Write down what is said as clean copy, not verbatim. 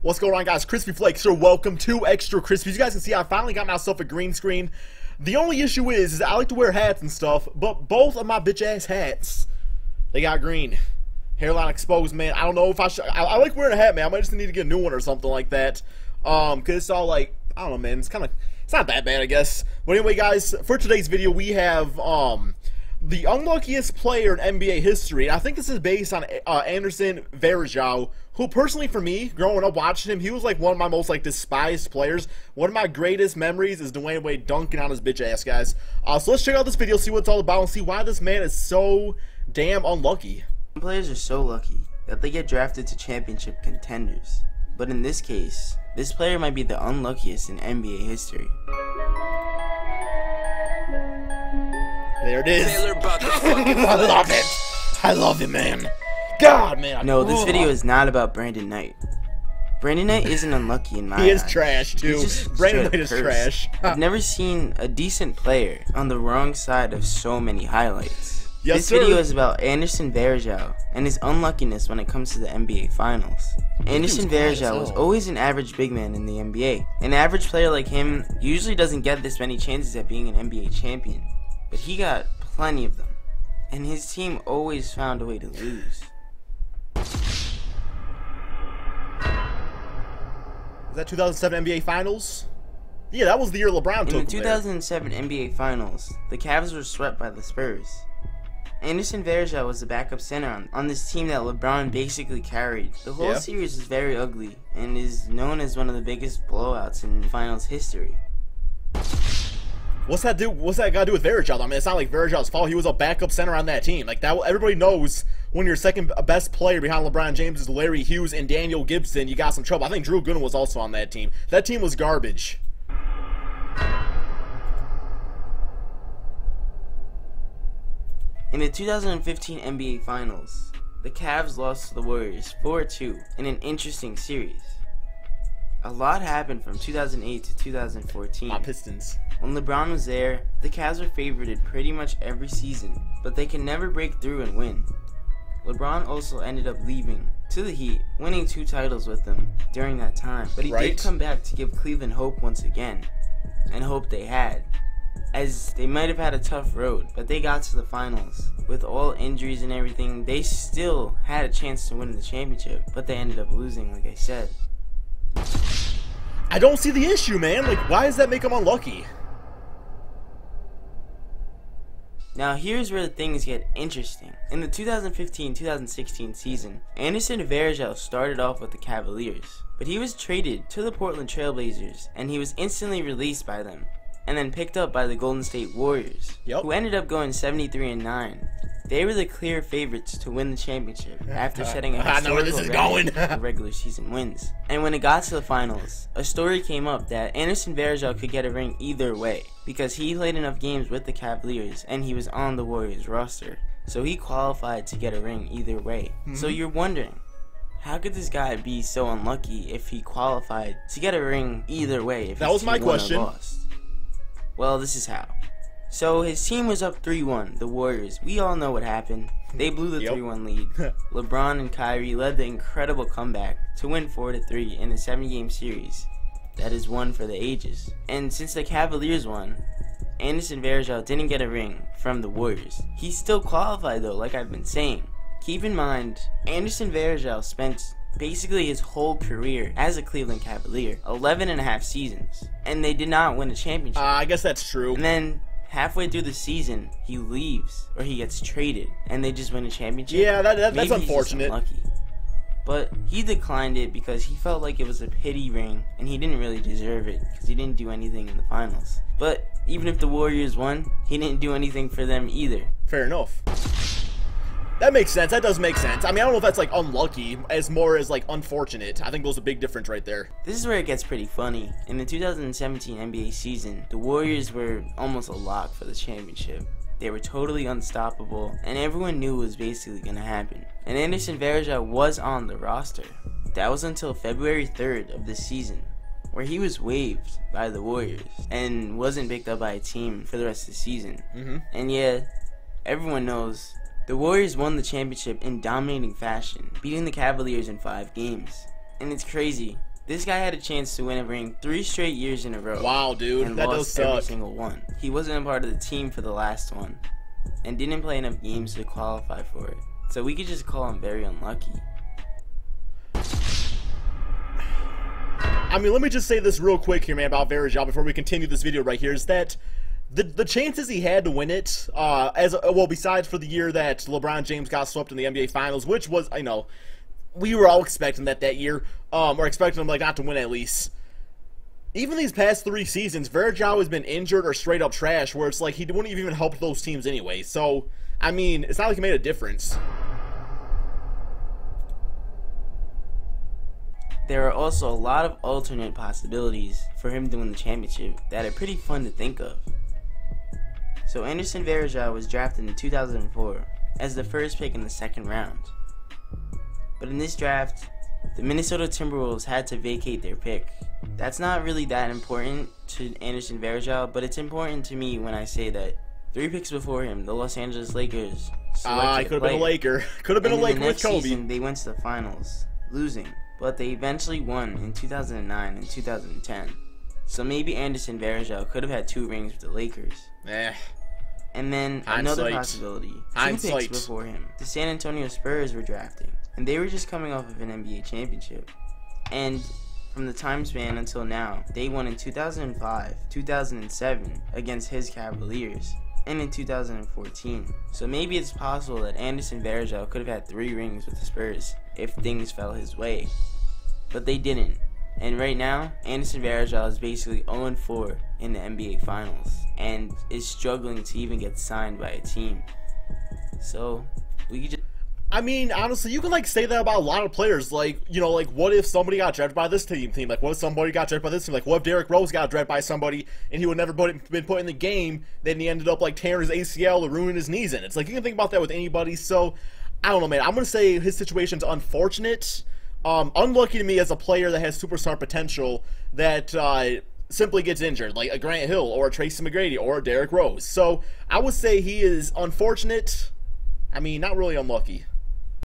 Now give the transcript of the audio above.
What's going on, guys? Crispy Flakes here. Welcome to Extra Crispy. As you guys can see, I finally got myself a green screen. The only issue is I like to wear hats and stuff, but both of my bitch-ass hats, they got green. Hairline exposed, man. I don't know if I should. I like wearing a hat, man. I might just need to get a new one or something like that. Because it's all like, I don't know, man. It's not that bad, I guess. But anyway, guys, for today's video, we have, the unluckiest player in NBA history. And I think this is based on Anderson Varejao, who personally for me, growing up watching him, he was like one of my most like despised players. One of my greatest memories is Dwayne Wade dunking on his bitch ass, guys. So let's check out this video, see what it's all about, and see why this man is so damn unlucky. Some players are so lucky that they get drafted to championship contenders. But in this case, this player might be the unluckiest in NBA history. There it is. I love it. I love it, man. God, man. No, this video is not about Brandon Knight. Brandon Knight isn't unlucky in my eyes. He is trash, too. Brandon Knight is trash. I've never seen a decent player on the wrong side of so many highlights. Yes, this sir. video is about Anderson Varejao and his unluckiness when it comes to the NBA Finals. Anderson Varejao was always an average big man in the NBA. An average player like him usually doesn't get this many chances at being an NBA champion. But he got plenty of them, and his team always found a way to lose. Is that 2007 NBA Finals? Yeah, that was the year LeBron took In the him 2007 NBA Finals, the Cavs were swept by the Spurs. Anderson Varejao was the backup center on this team that LeBron basically carried. The whole series is very ugly, and is known as one of the biggest blowouts in Finals history. What's that got to do with Varejao? I mean, it's not like Varejao's fault. He was a backup center on that team. Like that, everybody knows when your second best player behind LeBron James is Larry Hughes and Daniel Gibson, you got some trouble. I think Drew Gooden was also on that team. That team was garbage. In the 2015 NBA Finals, the Cavs lost to the Warriors 4-2 in an interesting series. A lot happened from 2008 to 2014. My Pistons. When LeBron was there, the Cavs were favored pretty much every season, but they can never break through and win. LeBron also ended up leaving to the Heat, winning 2 titles with them during that time. But he did come back to give Cleveland hope once again, and hope they had, as they might have had a tough road, but they got to the finals. With all injuries and everything, they still had a chance to win the championship, but they ended up losing, like I said. I don't see the issue, man. Like, why does that make him unlucky? Now here's where things get interesting. In the 2015-2016 season, Anderson Varejao started off with the Cavaliers, but he was traded to the Portland Trail Blazers, and he was instantly released by them, and then picked up by the Golden State Warriors, who ended up going 73-9. They were the clear favorites to win the championship after setting a historical record for regular season wins. And when it got to the finals, a story came up that Anderson Varejao could get a ring either way because he played enough games with the Cavaliers and he was on the Warriors roster. So he qualified to get a ring either way. So you're wondering, how could this guy be so unlucky if he qualified to get a ring either way if that was my question. Lost? Well, this is how. So his team was up 3-1, the Warriors. We all know what happened. They blew the 3-1 lead. LeBron and Kyrie led the incredible comeback to win 4-3 in the 7-game series. That is one for the ages. And since the Cavaliers won, Anderson Varejao didn't get a ring from the Warriors. He still qualified though, like I've been saying. Keep in mind, Anderson Varejao spent basically his whole career as a Cleveland Cavalier, 11.5 seasons, and they did not win a championship. I guess that's true. And then halfway through the season, he leaves, or he gets traded, and they just win a championship. Yeah, that's Maybe unfortunate. He's just unlucky. But he declined it because he felt like it was a pity ring, and he didn't really deserve it because he didn't do anything in the finals. But even if the Warriors won, he didn't do anything for them either. Fair enough. That makes sense. That does make sense. I mean, I don't know if that's like unlucky as more as like unfortunate. I think there's a big difference right there. This is where it gets pretty funny. In the 2017 NBA season, the Warriors were almost a lock for the championship. They were totally unstoppable, and everyone knew it was basically going to happen. And Anderson Varejao was on the roster. That was until February 3rd of the season, where he was waived by the Warriors and wasn't picked up by a team for the rest of the season. And yeah, everyone knows the Warriors won the championship in dominating fashion, beating the Cavaliers in 5 games. And it's crazy This guy had a chance to win a ring 3 straight years in a row. Wow, dude, and that lost does suck. every single one. He wasn't a part of the team for the last one, and didn't play enough games to qualify for it. So we could just call him very unlucky. I mean, let me just say this real quick here, man, about Varejao before we continue this video right here, is that the chances he had to win it, besides for the year that LeBron James got swept in the NBA Finals, which was, you know, we were all expecting that year, or expecting him, like, not to win at least. Even these past 3 seasons, Varejao has been injured or straight up trash, where it's like he wouldn't even help those teams anyway. So, I mean, it's not like he made a difference. There are also a lot of alternate possibilities for him to win the championship that are pretty fun to think of. So Anderson Varejao was drafted in 2004 as the first pick in the 2nd round. But in this draft, the Minnesota Timberwolves had to vacate their pick. That's not really that important to Anderson Varejao, but it's important to me when I say that 3 picks before him, the Los Angeles Lakers selected he could have been a Laker. Could have been a Laker with Kobe. Season, they went to the finals, losing. But they eventually won in 2009 and 2010. So maybe Anderson Varejao could have had 2 rings with the Lakers. And then another possibility, 2 picks before him, the San Antonio Spurs were drafting. And they were just coming off of an NBA championship. And from the time span until now, they won in 2005, 2007 against his Cavaliers, and in 2014. So maybe it's possible that Anderson Varejao could have had 3 rings with the Spurs if things fell his way. But they didn't. And right now, Anderson Varejao is basically 0-4 in the NBA Finals and is struggling to even get signed by a team. So, we could just... I mean, honestly, you can, like, say that about a lot of players. Like, you know, like, what if somebody got drafted by this team? Like, what if somebody got drafted by this team? Like, what if Derrick Rose got drafted by somebody and he would never been put in the game, then he ended up, like, tearing his ACL or ruining his knees in? It's like, you can think about that with anybody. So, I don't know, man. I'm going to say his situation's unfortunate. Unlucky to me as a player that has superstar potential that simply gets injured, like a Grant Hill or a Tracy McGrady or a Derrick Rose. So, I would say he is unfortunate. I mean, not really unlucky.